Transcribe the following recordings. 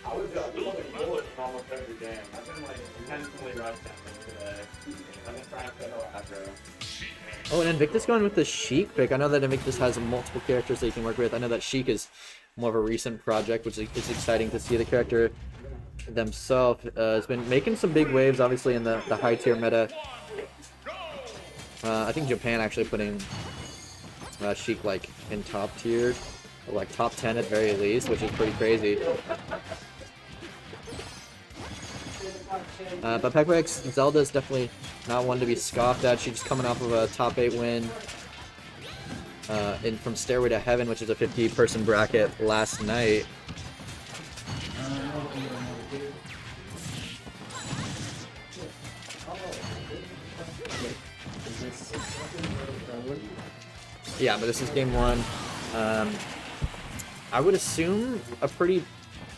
I was looking forward to almost every game. I've been like intentionally rushing today. I've been trying to play aggro. Oh, and Invictus going with the Sheik pick. I know that Invictus has multiple characters that you can work with. I know that Sheik is more of a recent project, which is exciting to see. The character themselves has been making some big waves, obviously, in the high tier meta. I think Japan actually putting Sheik like in top tier, or like top 10 at very least, which is pretty crazy. But Pekwek's Zelda is definitely not one to be scoffed at. She's just coming off of a top 8 win from Stairway to Heaven, which is a 50-person bracket last night. Yeah, but this is game 1. I would assume a pretty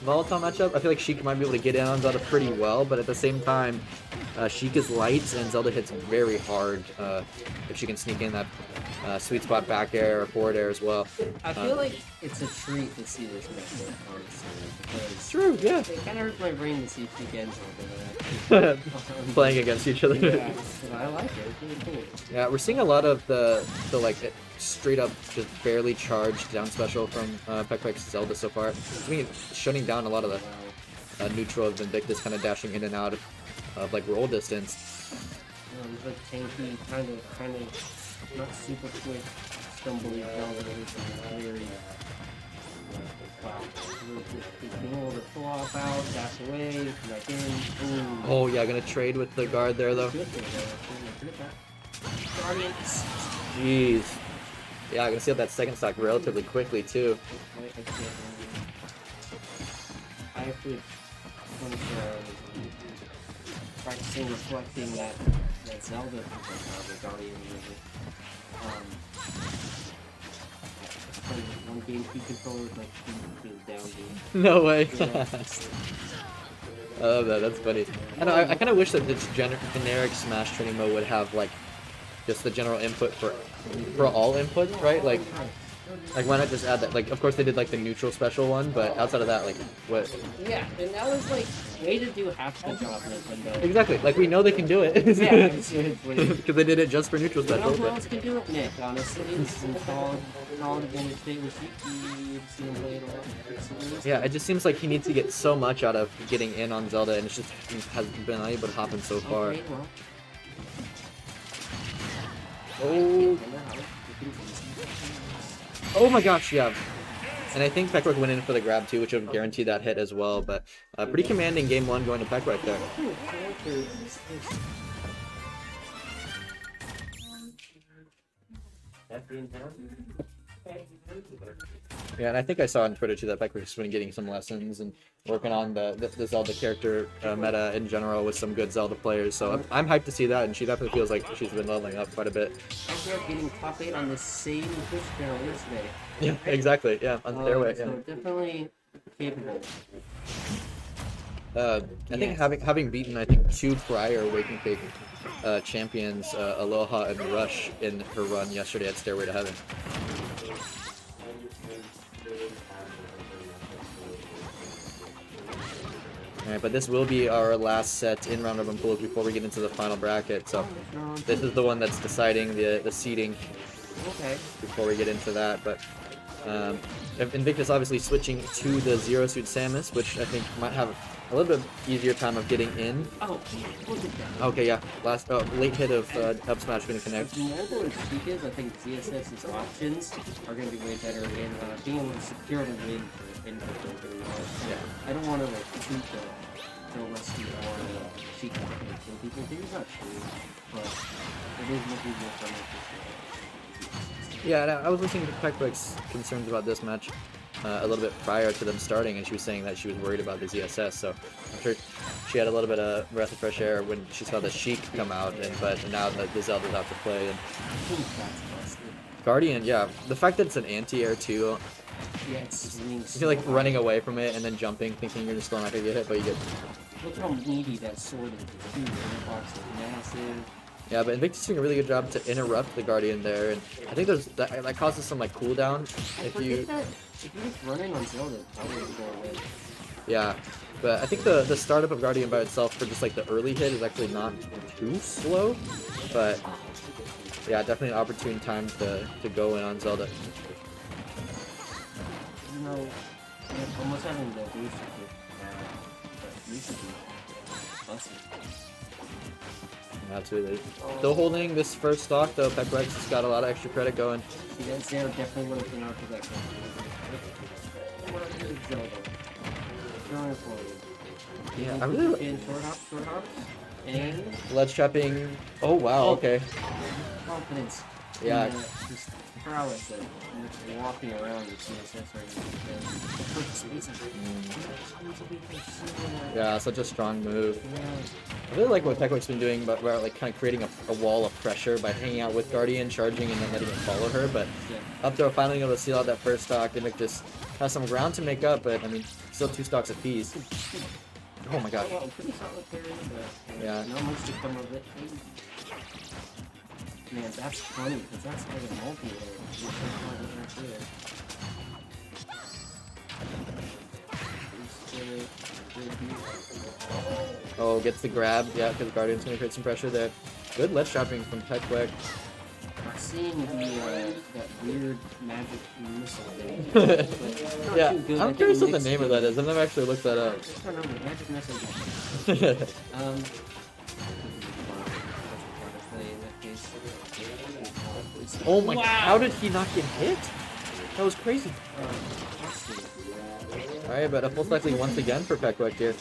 volatile matchup. I feel like Sheik might be able to get in on Zelda pretty well, but at the same time, Sheik is light and Zelda hits very hard if she can sneak in that sweet spot back air or forward air as well. I feel like it's a treat to see this matchup, honestly. Because True, yeah. it kind of hurts my brain to see Sheik and Zelda Playing against each other. Yeah, but I like it. It's really cool. Yeah, we're seeing a lot of the like straight up just barely charged down special from Pekwek's Zelda so far. I mean, shutting down a lot of the neutral of Invictus, kind of dashing in and out of like roll distance. He's like tanky, kind of not super quick, stumbly Zelda. He's very he's being able to pull off out, dash away, back in. Ooh. Oh yeah, gonna trade with the guard there though. Guardians. Jeez. Yeah, I'm gonna see up that second stock relatively quickly too. I actually was practicing reflecting that Zelda the Guardian music. One GameCube controller with like two down B. No way. Yeah. I love that. That's funny. I know. I kind of wish that this generic Smash training mode would have like just the general input for all inputs, right? Like why not just add that? Like, of course they did like the neutral special one, but outside of that, like what? Yeah, and that was like way to do half the job, Nintendo. Exactly. Like we know they can do it. Yeah, Because they did it just for neutral special. Who else can do it, Nick? Honestly, it's solid Golden State with Sheik. Seen him play it a lot. Yeah, it just seems like he needs to get so much out of getting in on Zelda, and it's just he hasn't been able to hop in so far. Okay, well. Oh. Oh my gosh, yeah. And I think Pekwek went in for the grab too, which would guarantee that hit as well. But pretty commanding game 1 going to Pekwek there. Yeah, and I think I saw on Twitter too that Pekwek's been getting some lessons and working on the Zelda character meta in general with some good Zelda players. So I'm hyped to see that, and she definitely feels like she's been leveling up quite a bit. I grew up getting top 8 on the same Twitch channel yesterday. Yeah, exactly. Yeah, on the fairway. So Yeah. definitely capable. I think having beaten 2 prior Waking Fate champions, Aloha and Rush, in her run yesterday at Stairway to Heaven. Alright, but this will be our last set in round robin pools before we get into the final bracket. So this is the one that's deciding the seeding. Okay. Before we get into that, but Invictus obviously switching to the Zero Suit Samus, which I think might have a little bit easier time of getting in. Oh, look at that. Okay, yeah. Late hit of up smash going to connect. As mobile as Sheik is, I think ZSS's options are going to be way better in being able to secure the win for input. Yeah. I don't want to like treat the rescue or Sheik kill people. He's not true, but it is much easier for me. Yeah, and I was listening to Pekwek's concerns about this match a little bit prior to them starting, and she was saying that she was worried about the ZSS. So I'm sure she had a little bit of breath of fresh air when she saw the Sheik come out, but now that the Zelda's out to play. And Guardian, yeah, the fact that it's an anti-air too. Yeah, it's I feel like running away from it and then jumping, thinking you're just not gonna get hit, but you get. Look how meaty that sword is too. The airbox is massive. Yeah, but Invictus doing a really good job to interrupt the Guardian there, and I think that causes some like cooldown if you. If you just run in on Zelda, it's probably gonna go away. Yeah, but I think the startup of Guardian by itself for just like the early hit is actually not too slow, but yeah, definitely an opportune time to go in on Zelda. You know, yeah, almost having the boost but used to be busted. Absolutely. Still holding this first stock though. Pekwek's has got a lot of extra credit going. See, that Zero definitely would have been out for that Zelda. Throwing forward. Yeah, I really in short hops, and ledge trapping. Oh wow, okay. confidence. Yeah. And, just prowess and just walking around with CSS Yeah, such a strong move. Yeah. I really like what Pekwek's been doing, but where like kind of creating a wall of pressure by hanging out with Guardian, charging, and then letting it follow her. But up throw finally able to seal out that first stock. Invictus has some ground to make up, but I mean, still 2 stocks apiece. Oh my god. Well, pretty solid parry, but Yeah. not much to come of it. Man, that's funny, because that's like a multi-hit. Oh, gets the grab. Yeah, because Guardian's going to create some pressure there. Good ledge trapping from Pekwek. I'm seeing that weird magic missile thing. But not Yeah, too good. I'm curious what the name of that is. I've never actually looked that up. I don't remember. Magic missile. Oh my god, how did he not get hit? That was crazy. Alright, but a full cycling once again for Pekwek here.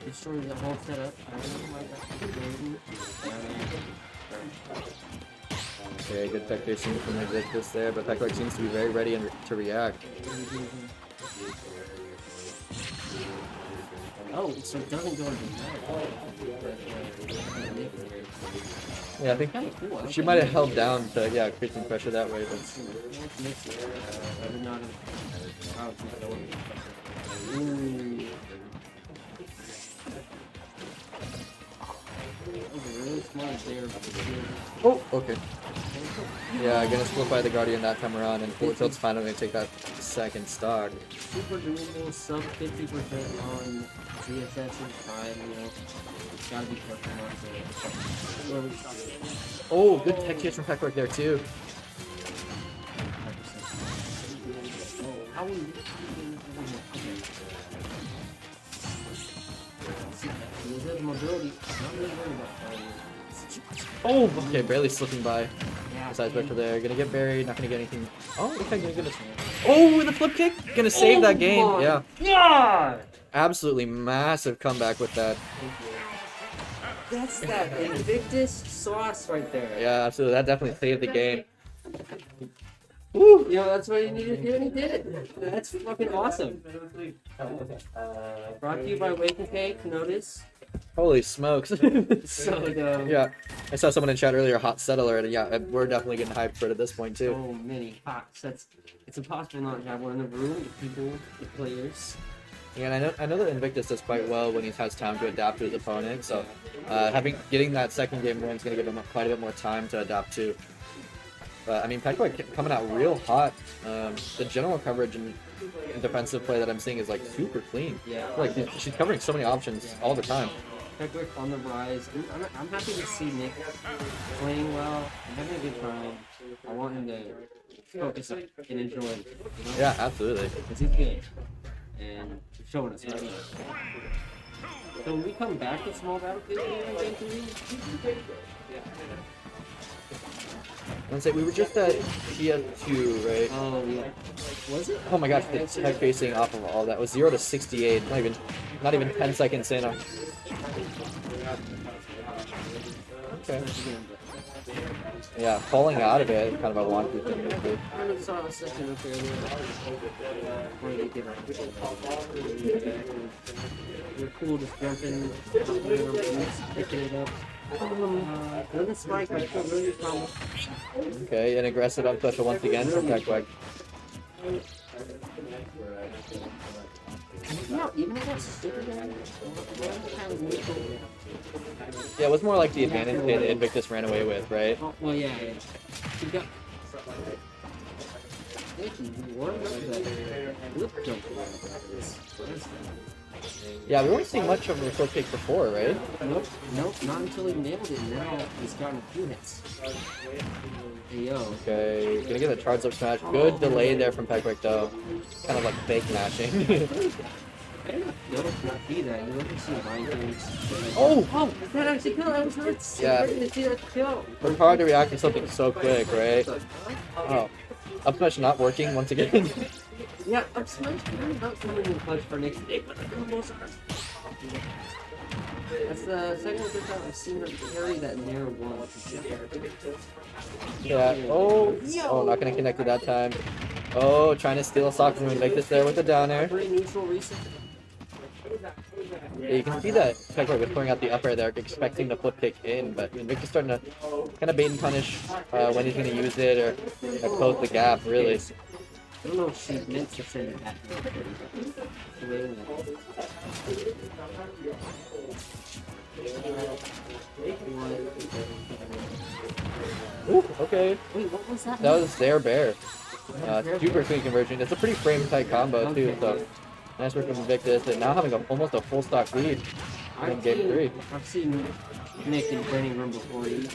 Destroy the whole setup. Okay, good tech facing from Invictus there, but Pekwek seems to be very ready to react. Oh, so it doesn't go into Yeah, I think cool. she might have held down to, yeah, create some pressure that way, but... Oh, okay. Yeah, gonna split by the Guardian that time around, and Full Tilt's finally gonna take that second stock. Super doable, sub 50% on CSS and 5, you know. Gotta be careful not to... Oh, good tech chase from Pekwek there too. How are you? Mobility. Not really worried about Oh, okay, barely slipping by. yeah, Besides vector there, gonna get buried, not gonna get anything. Oh, okay, gonna. Oh, the flip kick, gonna save that game. Yeah. God! Absolutely massive comeback with that. That's that Invictus sauce right there. Yeah, absolutely. That definitely saved the game. Woo! You know, that's what he needed to do, and he did it. That's fucking awesome. Brought to you by WnC. Notice. Holy smokes. So dumb. Yeah, I saw someone in chat earlier, hot settler, and yeah, we're definitely getting hyped for it at this point too. So many hots. It's impossible not to have one in the room. The people, the players. Yeah, and I know that Invictus does quite well when he has time to adapt to his opponent. So, getting that second game win is going to give him quite a bit more time to adapt to. But I mean, Pekwek coming out real hot. The general coverage and defensive play that I'm seeing is like super clean. Yeah. Like she's covering so many options all the time. Pekwek on the rise. I'm happy to see Nick playing well. I'm having a good time. I want him to focus and enjoy it. You know? Yeah, absolutely. Because he's good. And he's showing us right now. So when we come back to Small Battlefield in Game 3, Let's say we were just at TF2, right? oh yeah. Was it? Oh my gosh, the tech facing off of all that was 0 to 68. Not even 10 seconds in. Okay. Yeah, falling out of it, kind of a wonky thing to do. I saw a second up there. Where they did it. You're cool just jumping, picking it up. Doesn't spike, but still really strong. Okay, an aggressive up special once again from Pekwek. No, even if that's stupid, Yeah, it was more like the advantage that Invictus ran away with, right? oh, well, yeah. He got... What is that? Flip jump. Yeah, we weren't seeing much of the flip kick before, right? Nope, not until he nailed it. Now he's gotten a few hits. Hey, yo. Okay, gonna get the charge up smash. Good delay there from Pekwek though. Kind of like fake mashing. Yo, not be that. You look to see Vikings. Oh! That actually killed. I was hurt. Yeah. To see that kill. It's hard to react to something so quick, right? Oh. Up smash not working once again. Yeah, I'm smashed. I'm not coming in clutch for next day, but I'm almost. That's the second or third time I've seen her carry that near one. Yeah. Oh. Oh, not gonna connect it that time. Oh, trying to steal a stock from Invictus there with the down air. Pretty neutral reset. Yeah, you can see that Pekwek was throwing out the up air there, expecting the flip kick in, but Invictus starting to kind of bait and punish when he's going to use it or close the gap, really. I don't know if she meant to send it back. Ooh, okay. Wait, what was that? That was their bear. Super clean conversion. It's a pretty frame-tight combo, too, so nice work from Invictus, and now having almost a full stock lead in game 3. I've seen Nick in training room before. He's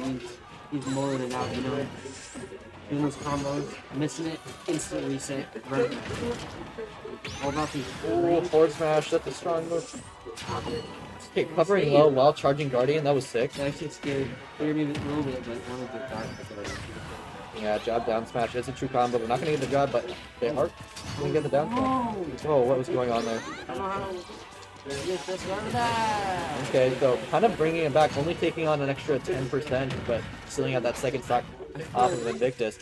mulling it out, you know, doing those combos, missing it, instant reset, right back. All about these. Ooh, forward smash, that's a strong move. Okay, covering low while charging Guardian, that was sick. That actually scared me a little bit, but I don't think that. Yeah, jab down smash is a true combo. We're not going to get the job, but they are going to get the down smash. Oh, what was going on there? I don't know how to get this out of that. Okay, so kind of bringing it back, only taking on an extra 10%, but stealing out that second stock off of Invictus.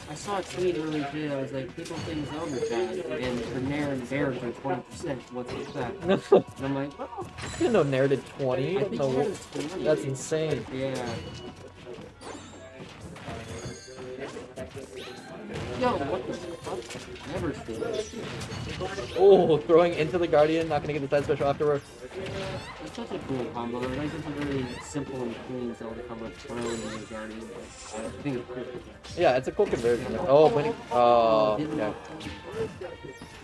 I saw a tweet earlier today. I was like, people think Zelda bad, and for Nair and Bear are 20%. What's with that? And I'm like, oh. I didn't know Nair did 20. I think No, Nair did 20. that's insane. Yeah. Yo, what the fuck? Never seen it. Oh, throwing into the Guardian, not going to get the side special afterwards. It's such a cool combo. Like, it's a really simple and clean Zelda combo. Throwing in the Guardian. But I think it's cool. Yeah, it's a cool conversion. Oh, but yeah.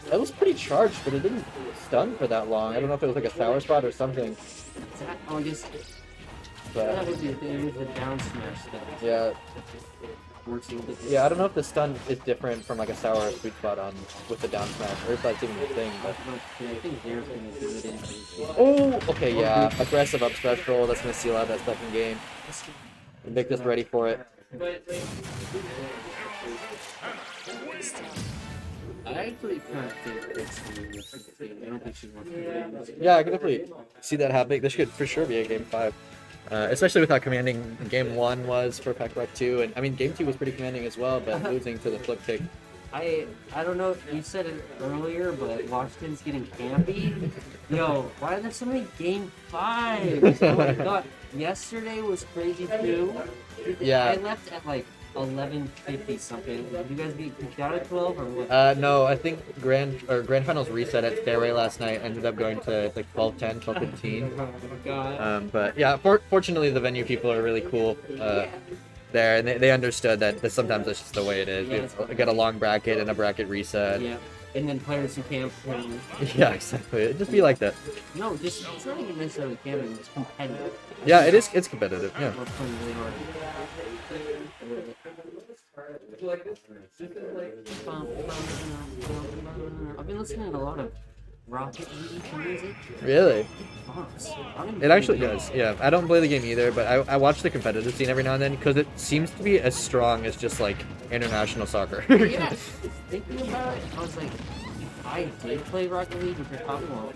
That was pretty charged, but it didn't stun for that long. I don't know if it was like a sour spot or something. Oh, I guess that would be the thing. It was the down smash stuff. Yeah. Yeah, I don't know if the stun is different from like a sour or sweet spot on with the down smash, or if that's even the thing. But I think Nair's gonna do it in. oh, okay, yeah, aggressive up special. That's gonna seal out that second game. Invictus ready for it. I actually kind of think it's I don't think she wants to. Yeah, I can definitely see that happening. This should for sure be a game 5. Especially with how commanding game 1 was for Pekwek 2, and I mean game 2 was pretty commanding as well, but losing to the flip kick. I don't know if you said it earlier, but Washington's getting campy. Yo, why are there so many game 5s? Oh my god. Yesterday was crazy too. Yeah. I left at like 11:50 something. Did you guys get kicked out at 12 or what? No, I think grand finals reset at Stairway last night. Ended up going to like 12:10, 12:15. Oh my god. But yeah, fortunately the venue people are really cool there, and they understood that sometimes that's just the way it is. We get a long bracket and a bracket reset. Yeah. And then players who can't play. Yeah, exactly. It'd just be like that. No, just it's not even necessarily camping. It's competitive. Yeah, it is. It's competitive. Yeah. We're playing really hard. I've been listening to a lot of Rocket League music. Really? Awesome. It actually does. Yeah, I don't play the game either, but I watch the competitive scene every now and then because it seems to be as strong as just like international soccer. Yeah. Thinking about it, I was like, if I did play Rocket League, which I probably won't,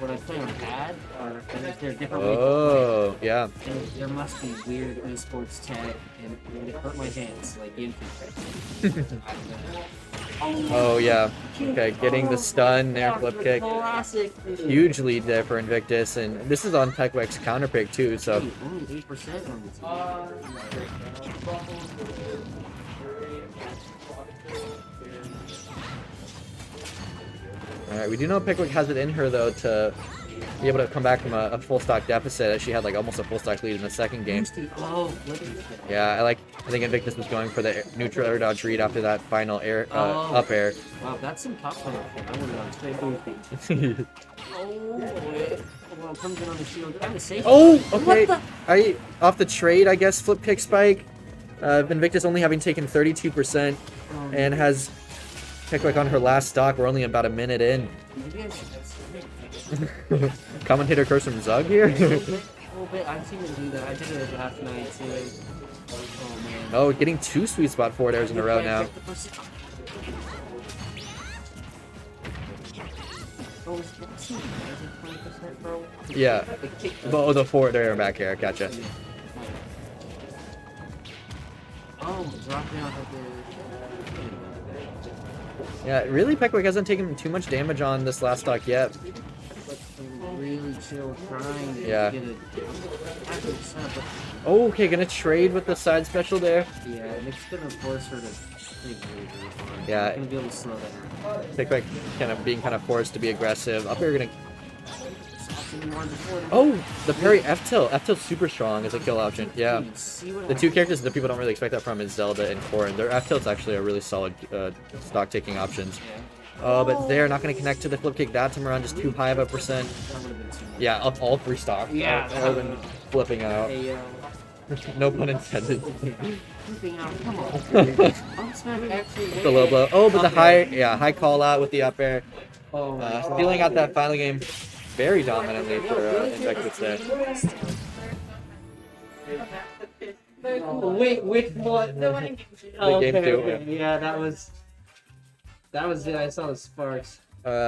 would I play on pad or is there different ways to Oh, yeah. play? And there must be weird esports tech, and it would hurt my hands like Invictus. Oh, yeah. Okay, getting the stun there, flip kick. Classic. Huge lead there for Invictus, and this is on Pekwek's counter pick too, so. Hey, only 8% on this one. Alright, we do know Pekwek has it in her though to be able to come back from a full stock deficit. She had like almost a full stock lead in the second game. Oh, Yeah, I think Invictus was going for the neutral air dodge read after that final air up air. Wow, that's some top player. I would have gone straight boosting. Well, comes in on the shield. Kind of safe. Oh, okay. Off the trade, I guess. Flip kick spike. Invictus only having taken 32% and has Pekwek on her last stock. We're only about a minute in. Commentator curse from Zug here. A little bit. I've seen him do that. I did it last night too. Oh man. Oh, getting 2 sweet spot forward airs in a row now. Yeah. Oh, the forward air back air. Gotcha. Oh, drop down. Yeah, really, Pekwek hasn't taken too much damage on this last stock yet. Really chill, trying to Yeah. get it. Oh, okay, gonna trade with the side special there. Yeah, and it's gonna force her to think really, really hard. Yeah. It's gonna be able to slow down. Pekwek being kind of forced to be aggressive. Up here, gonna. Oh, the parry F tilt. F tilt's super strong as a kill option. Yeah. The 2 characters that people don't really expect that from is Zelda and Corrin. Their F tilt's actually a really solid stock taking options. Oh, but they're not going to connect to the flip kick that time around, just too high of a percent. Yeah, up all 3 stocks. Yeah. All been flipping out. Hey, No pun intended. flipping out, come on. The low blow. Oh, but the high call out with the up air. Oh, Stealing out that final game very dominantly for Invictus there. Wait, which one? The game 2. Yeah, that was it. I saw the sparks.